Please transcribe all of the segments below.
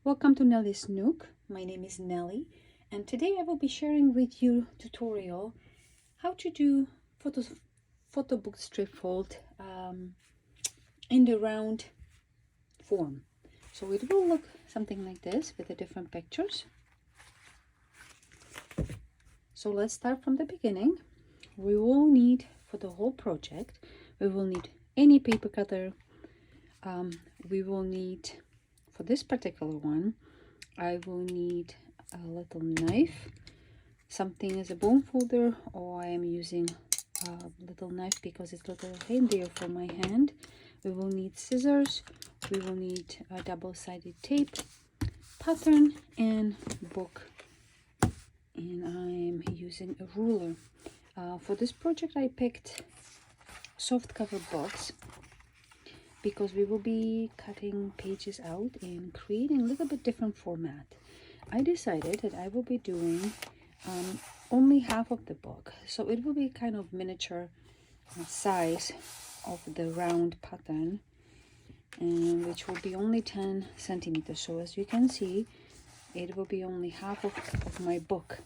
Welcome to Neli's Nook. My name is Nelly, and today I will be sharing with you tutorial how to do photo book strip fold in the round form. So it will look something like this with the different pictures. So let's start from the beginning. We will need, for the whole project, we will need any paper cutter. We will need, for this particular one, I will need a little knife, something as a bone folder, or I am using a little knife because it's a little handier for my hand. We will need scissors, we will need a double-sided tape, pattern, and book, and I am using a ruler. For this project I picked soft cover books because we will be cutting pages out and creating a little bit different format. I decided that I will be doing only half of the book, so it will be kind of miniature size of the round pattern, and which will be only 10 centimeters. So as you can see, it will be only half of my book.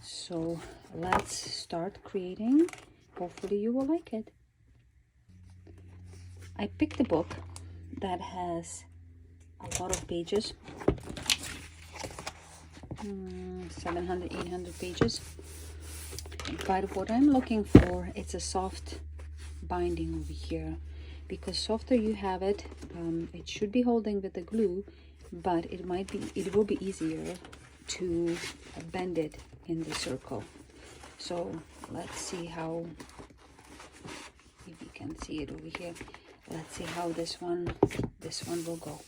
So let's start creating. Hopefully you will like it. I picked a book that has a lot of pages, 700, 800 pages. But what I'm looking for, it's a soft binding over here, because softer you have it, it should be holding with the glue, but it will be easier to bend it in the circle. So let's see how, if you can see it over here. Let's see how this one will go.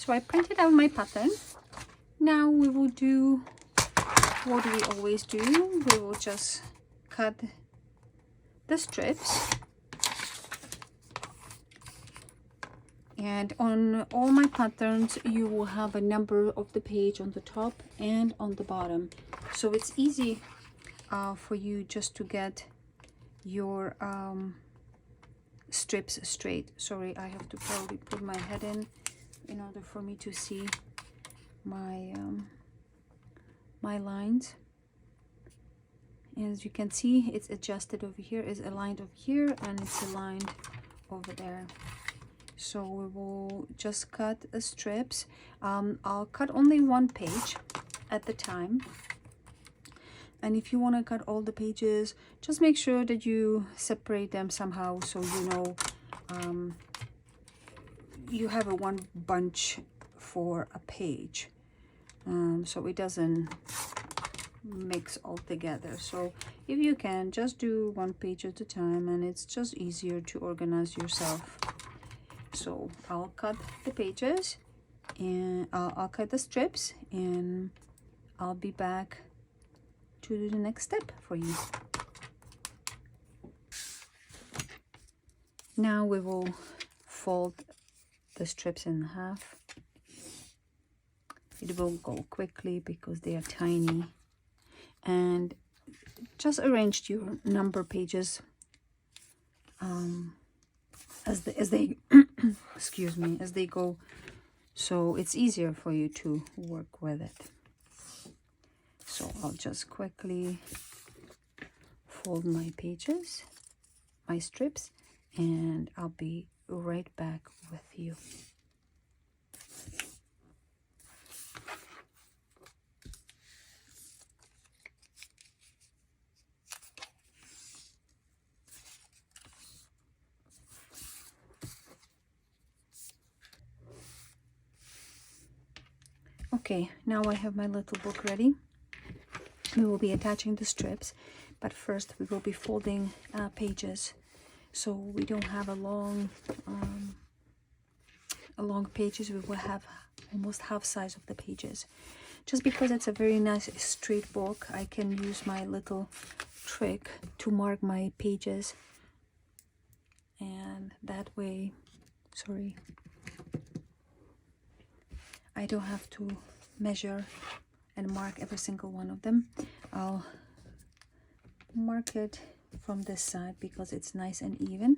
So I printed out my pattern. Now we will do what we always do. We will just cut the strips. And on all my patterns, you will have a number of the page on the top and on the bottom. So it's easy for you just to get your strips straight. Sorry, I have to probably put my head in order for me to see my my lines. As you can see, it's adjusted over here, is aligned over here, and it's aligned over there. So we will just cut the strips. I'll cut only one page at the time. And if you want to cut all the pages, just make sure that you separate them somehow, so you know you have a one bunch for a page, so it doesn't mix all together. So if you can, just do one page at a time, and it's just easier to organize yourself. So I'll cut the pages, and I'll cut the strips, and I'll be back to do the next step for you. Now we will fold the strips in half. It will go quickly because they are tiny. And just arrange your number pages as they excuse me, as they go, so it's easier for you to work with it. So I'll just quickly fold my pages, my strips, and I'll be right back with you. Okay, now I have my little book ready. We will be attaching the strips, but first we will be folding pages, so we don't have a long pages. We will have almost half size of the pages. Just because it's a very nice straight book, I can use my little trick to mark my pages, and that way, sorry, I don't have to measure and mark every single one of them. I'll mark it from this side because it's nice and even,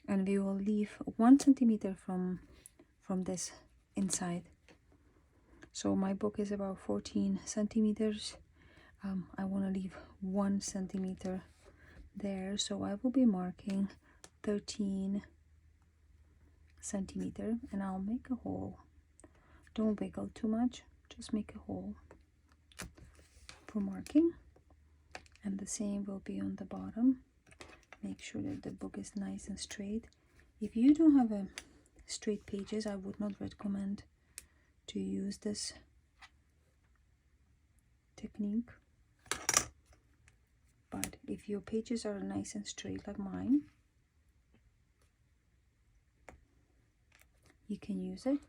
and we will leave 1 centimeter from this inside. So my book is about 14 centimeters. I want to leave 1 centimeter there, so I will be marking 13 centimeter, and I'll make a hole. Don't wiggle too much, just make a hole for marking. And the same will be on the bottom. Make sure that the book is nice and straight. If you don't have a straight pages, I would not recommend to use this technique. But if your pages are nice and straight like mine, you can use it.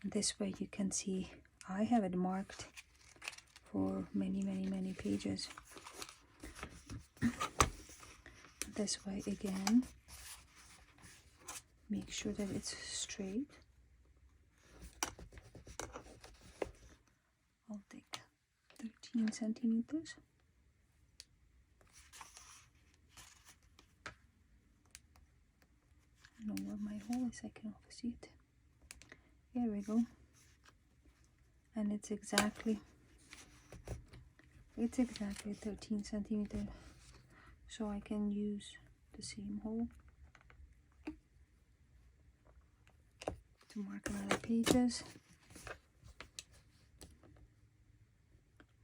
This way you can see I have it marked for many pages. This way again, make sure that it's straight. I'll take 13 centimeters. I don't know where my hole is, I can see it. Here we go. And it's exactly 13 centimeters. So I can use the same hole to mark another pages.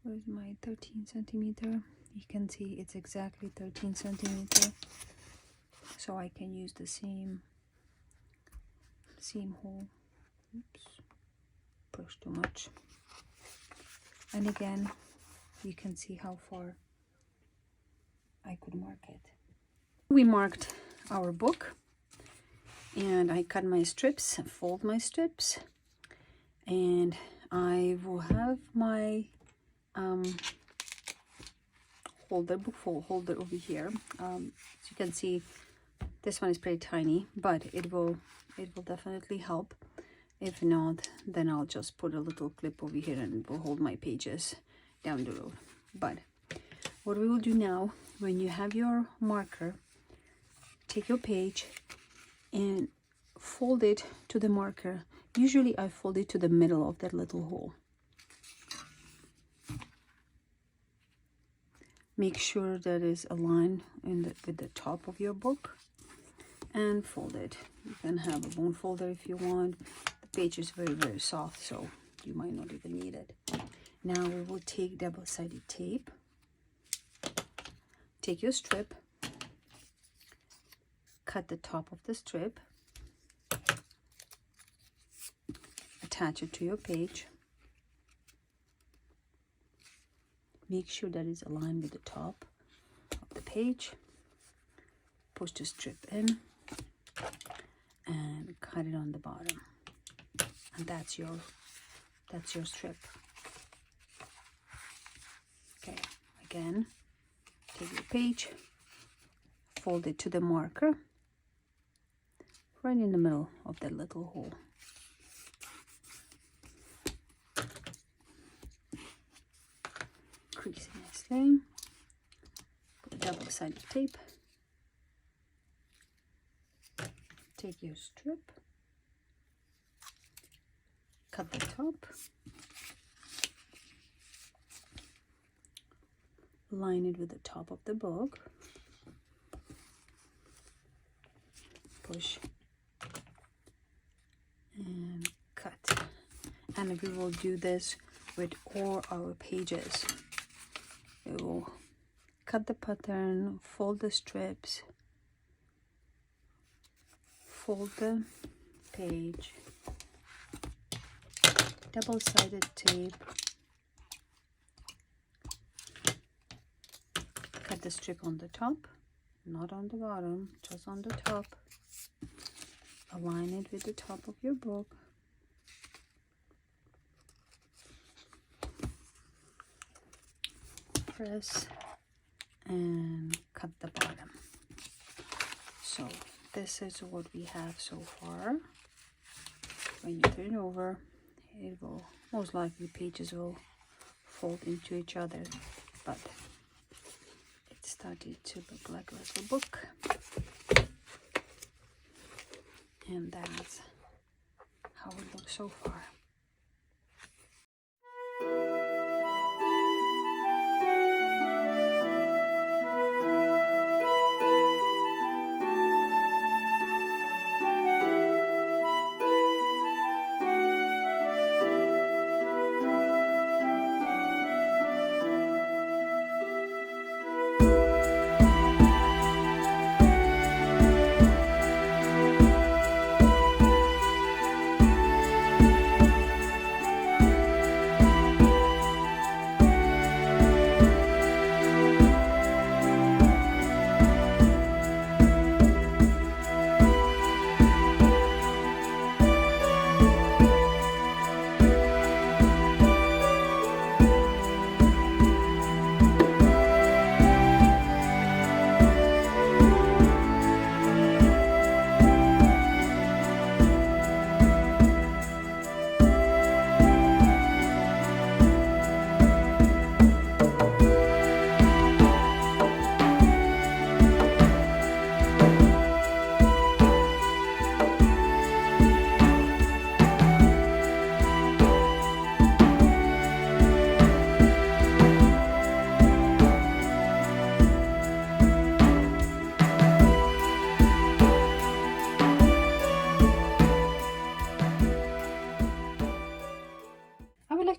Where's my 13 centimeter? You can see it's exactly 13 centimeter. So I can use the same hole. Oops, push too much. And again, you can see how far I could mark it. We marked our book, and I cut my strips, fold my strips, And I will have my book holder over here. As you can see, this one is pretty tiny, but it will definitely help. If not, then I'll just put a little clip over here and it will hold my pages down the road. But what we will do now, when you have your marker, take your page and fold it to the marker. Usually I fold it to the middle of that little hole. Make sure that is aligned with the top of your book, and fold it. You can have a bone folder if you want. The page is very, very soft, so you might not even need it. Now we will take double-sided tape. Take your strip, cut the top of the strip, attach it to your page. Make sure that it's aligned with the top of the page. Push the strip in and cut it on the bottom. And that's your strip. Okay, again, take your page, fold it to the marker, right in the middle of that little hole. Crease it nicely. Put double-sided tape. Take your strip, cut the top, line it with the top of the book, push and cut. And we will do this with all our pages. We will cut the pattern, fold the strips, fold the page, double-sided tape, cut the strip on the top, not on the bottom, just on the top. Align it with the top of your book. Press and cut the bottom. So this is what we have so far. When you turn it over, it will most likely pages will fold into each other, but it started to look like a little book. And that's how it looks so far.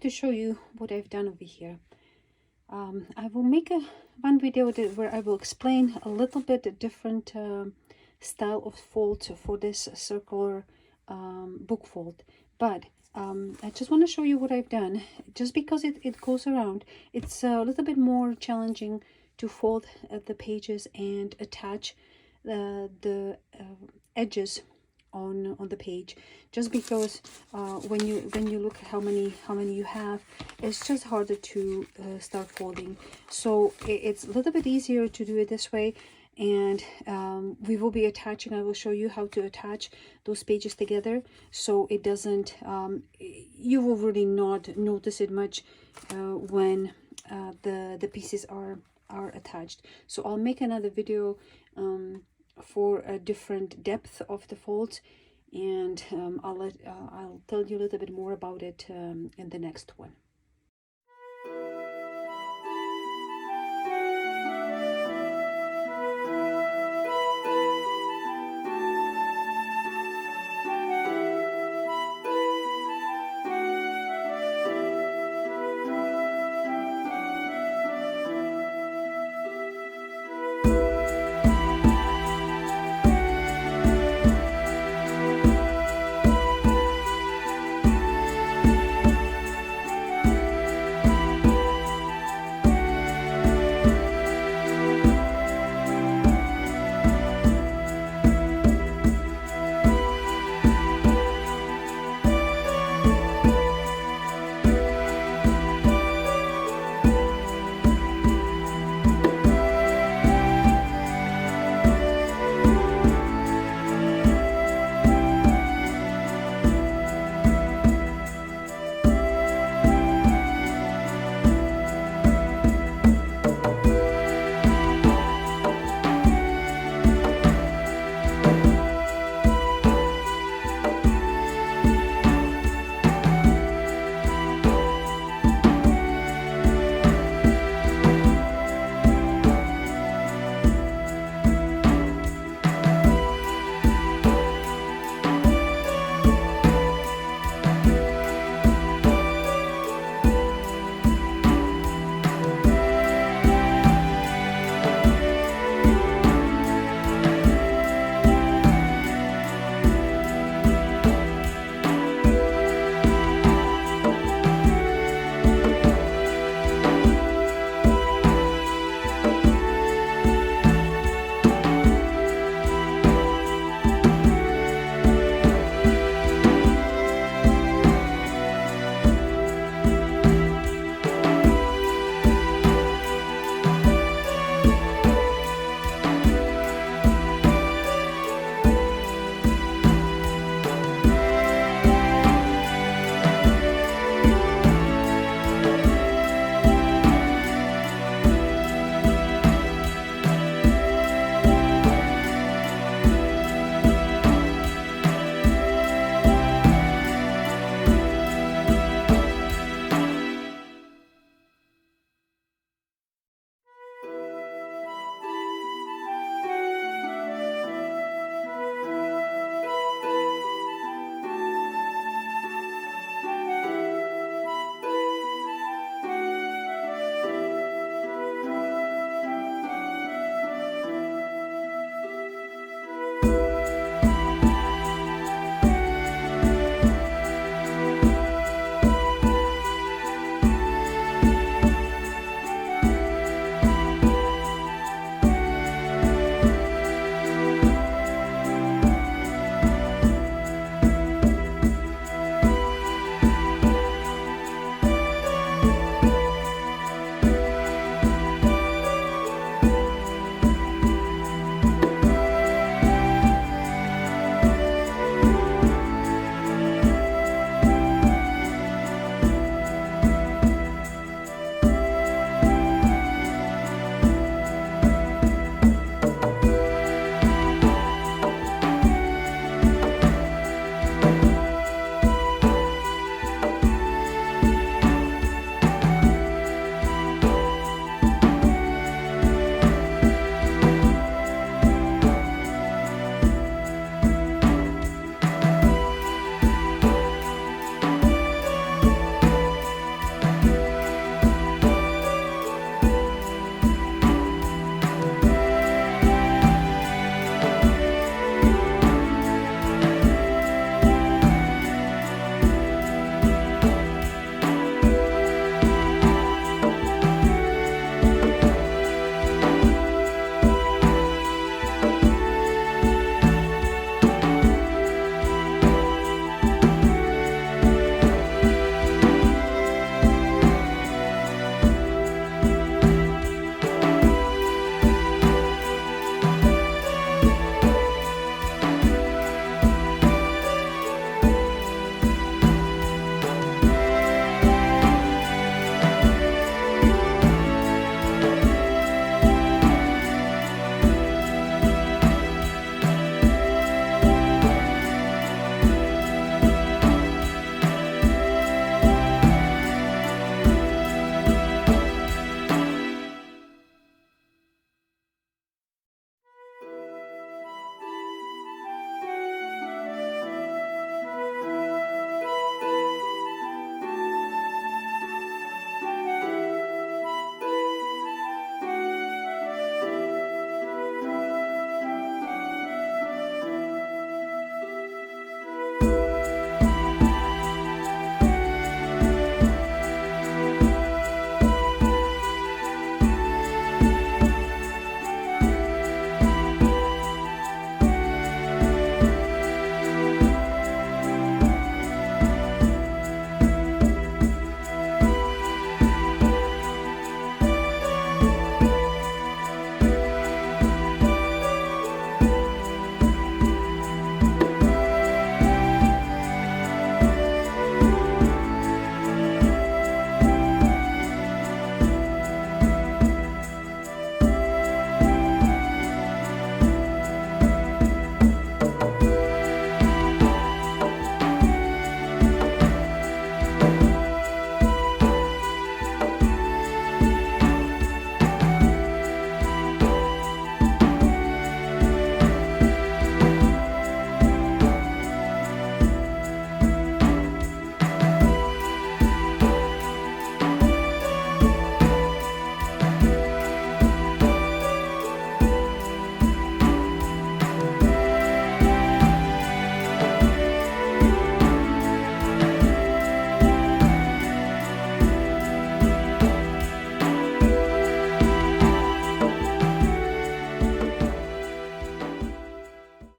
To show you what I've done over here. I will make one video where I will explain a little bit different style of fold for this circular book fold, but I just want to show you what I've done. Just because it goes around, it's a little bit more challenging to fold the pages and attach the edges on the page, just because when you look at how many you have, it's just harder to start folding. So it's a little bit easier to do it this way. And we will be attaching, I will show you how to attach those pages together, so it doesn't you will really not notice it much when the pieces are attached. So I'll make another video for a different depth of the folds, and I'll tell you a little bit more about it in the next one.